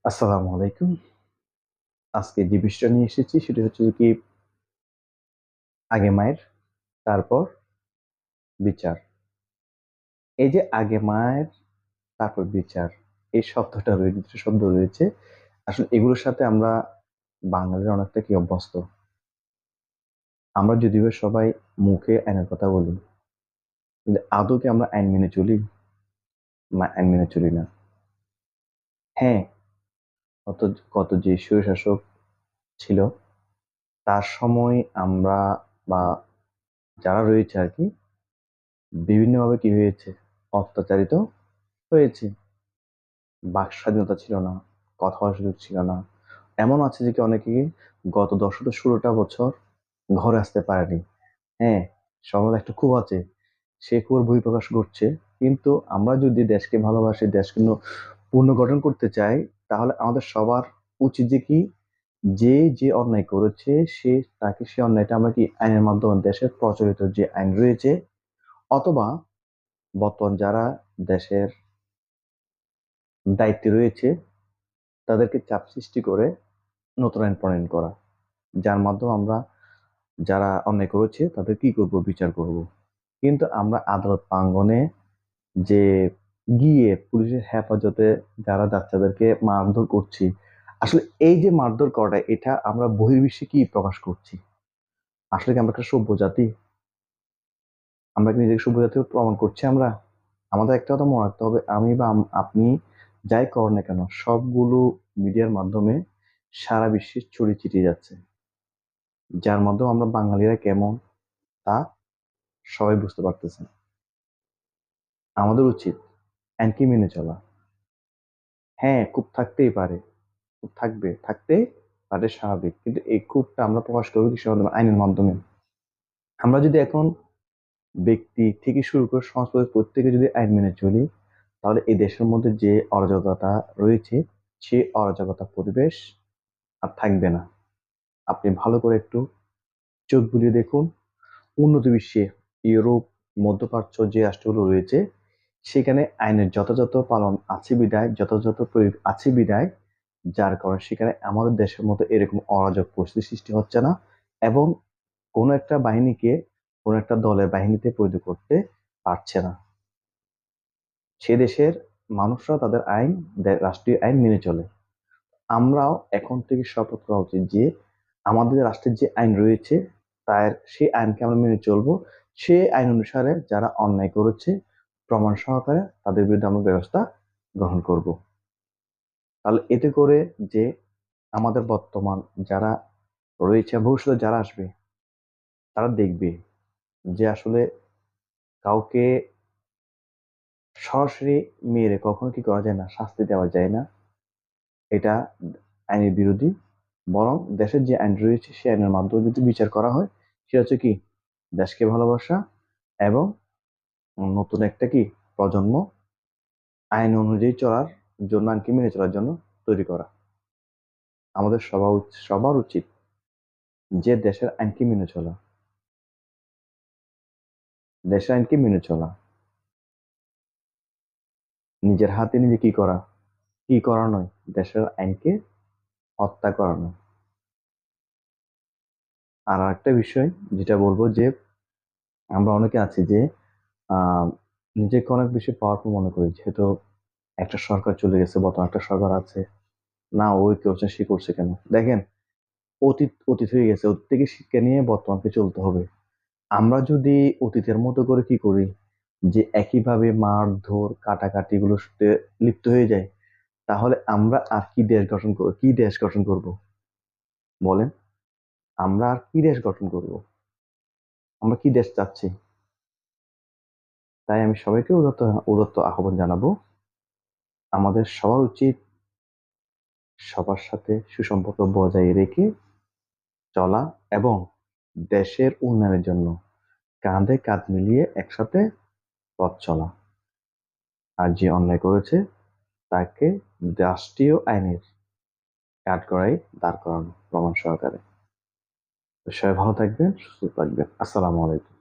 আসসালামু আলাইকুম। আজকে যে বিষয়টা নিয়ে এসেছি সেটা হচ্ছে যে কি আগে মায়ের তারপর বিচার। এই যে আগে মায়ের তারপর বিচার এই শব্দটা রয়েছে, দুটো শব্দ রয়েছে। আসলে এগুলোর সাথে আমরা বাঙালিরা অনেকটা কি অভ্যস্ত। আমরা যদিও বা সবাই মুখে আইনের কথা বলি, কিন্তু আদৌ কি আমরা আইন মেনে চলি? আইন মেনে চলি না। হ্যাঁ, গত গত যে স্বৈরশাসক ছিল তার সময় আমরা বা যারা রয়েছে আর কি বিভিন্নভাবে কি হয়েছে অত্যাচারিত হয়েছে। বাক স্বাধীনতা ছিল না, কথা বলার সুযোগ ছিল না। এমন আছে যে কি অনেকে গত 10 থেকে 16টা বছর ঘরে আসতে পারেনি। হ্যাঁ, সমাজ একটা ক্ষোভ আছে, সে ক্ষোভের বহিঃপ্রকাশ ঘটছে। কিন্তু আমরা যদি দেশকে ভালোবাসি, দেশকে পুনর্গঠন করতে চাই, তাহলে আমাদের সবার উচিত যে কি যে যে অন্যায় করেছে তাকে সে অন্যায়টা আমরা কি আইনের মাধ্যমে দেশের প্রচলিত যে আইন রয়েছে, অথবা বর্তমান যারা দেশের দায়িত্বে রয়েছে তাদেরকে চাপ সৃষ্টি করে নতুন আইন প্রণয়ন করা, যার মাধ্যমে আমরা যারা অন্যায় করেছে তাদের কি করব, বিচার করব। কিন্তু আমরা আদালত প্রাঙ্গণে যে গিয়ে পুলিশের হেফাজতে যারা যাচ্ছে তাদেরকে মারধর করছি, আসলে এই যে মারধর করাটা এটা আমরা বহির্বিশ্বে কি প্রকাশ করছি? আসলে কি আমরা একটা সভ্য জাতি? আমরা কি নিজেকে সভ্য জাতি প্রমাণ করছি আমরা? আমাদের একটা কথা মনে রাখতে হবে, আমি বা আপনি যাই করেন না কেন সবগুলো মিডিয়ার মাধ্যমে সারা বিশ্বে ছড়িয়ে ছিটিয়ে যাচ্ছে, যার মাধ্যমে আমরা বাঙালিরা কেমন তা সবাই বুঝতে পারতেছে। আমাদের উচিত আইনকে মেনে চলা। হ্যাঁ, ক্ষোভ থাকতেই পারে, ক্ষোভ থাকতে পারে, স্বাভাবিক। কিন্তু এই ক্ষোভটা আমরা প্রকাশ করবো কিসের মাধ্যমে? আইনের মাধ্যমে। আমরা যদি এখন ব্যক্তি থেকে শুরু করে সমাজ প্রত্যেকে যদি আইন মেনে চলি, তাহলে এই দেশের মধ্যে যে অরাজকতা রয়েছে সেই অরাজকতা পরিবেশ আর থাকবে না। আপনি ভালো করে একটু চোখ বুলিয়ে দেখুন, উন্নত বিশ্বে ইউরোপ, মধ্যপ্রাচ্য যে রাষ্ট্রগুলো রয়েছে সেখানে আইনের যথাযথ পালন আছে বিধায়, যথাযথ প্রয়োগ আছে বিধায়, যার কারণে সেখানে আমাদের দেশের মতো এরকম অরাজক পরিস্থিতি সৃষ্টি হচ্ছে না। এবং কোনো একটা বাহিনীকে কোনো একটা দলের বাহিনীতে পরিণত করতে পারছে না। সে দেশের মানুষরা তাদের আইন, রাষ্ট্রীয় আইন মেনে চলে। আমরাও এখন থেকে শপথ করা উচিত যে আমাদের রাষ্ট্রের যে আইন রয়েছে তার সেই আইনকে আমরা মেনে চলবো। সেই আইন অনুসারে যারা অন্যায় করেছে প্রমাণ সহকারে তাদের বিরুদ্ধে আমরা ব্যবস্থা গ্রহণ করব। তাহলে এতে করে যে আমাদের বর্তমান যারা রয়েছে, ভবিষ্যতে যারা আসবে, তারা দেখবে যে আসলে কাউকে সরাসরি মেরে কখনো কি করা যায় না, শাস্তি দেওয়া যায় না। এটা আইনের বিরোধী। বরং দেশের যে আইন রয়েছে সেই আইনের মাধ্যমে যদি বিচার করা হয়, সেটা হচ্ছে কি দেশকে ভালোবাসা এবং নতুন একটা কি প্রজন্ম আইন অনুযায়ী চলার জন্য, আইনকে মেনে চলার জন্য তৈরি করা। আমাদের সবার উচিত যে দেশের আইনকে মেনে চলা, দেশের আইনকে মেনে চলা, নিজের হাতে নিজে কি করা, কি করা নয়, দেশের আইনকে হত্যা করা নয়। আর একটা বিষয় যেটা বলবো যে আমরা অনেকে আছি যে আহ নিজেকে অনেক বেশি পাওয়ারফুল মনে করি, যেহেতু একটা সরকার চলে গেছে, বর্তমান একটা সরকার আছে, না ওই করছে সে করছে কেন। দেখেন, অতীত অতীত হয়ে গেছে, অতীত থেকে শিক্ষা নিয়ে বর্তমানকে চলতে হবে। আমরা যদি অতীতের মতো করে কি করি যে একইভাবে মারধর কাটাকাটি গুলোর সাথে লিপ্ত হয়ে যায়, তাহলে আমরা আর কি দেশ গঠন করব, কি দেশ গঠন করব বলেন? আমরা আর কি দেশ গঠন করব? আমরা কি দেশ চাচ্ছি? তাই আমি সবাইকে উদাত্ত উদাত্ত আহ্বান জানাবো, আমাদের সবার উচিত সবার সাথে সুসম্পর্ক বজায় রেখে চলা এবং দেশের উন্নয়নের জন্য কাঁধে কাঁধ মিলিয়ে একসাথে পথ চলা। আর যে অন্যায় করেছে তাকে রাষ্ট্রীয় আইনের কাঠগড়ায় দাঁড় করানো প্রমাণ সহকারে। তো সবাই ভালো থাকবেন, সুস্থ থাকবেন। আসসালামু আলাইকুম।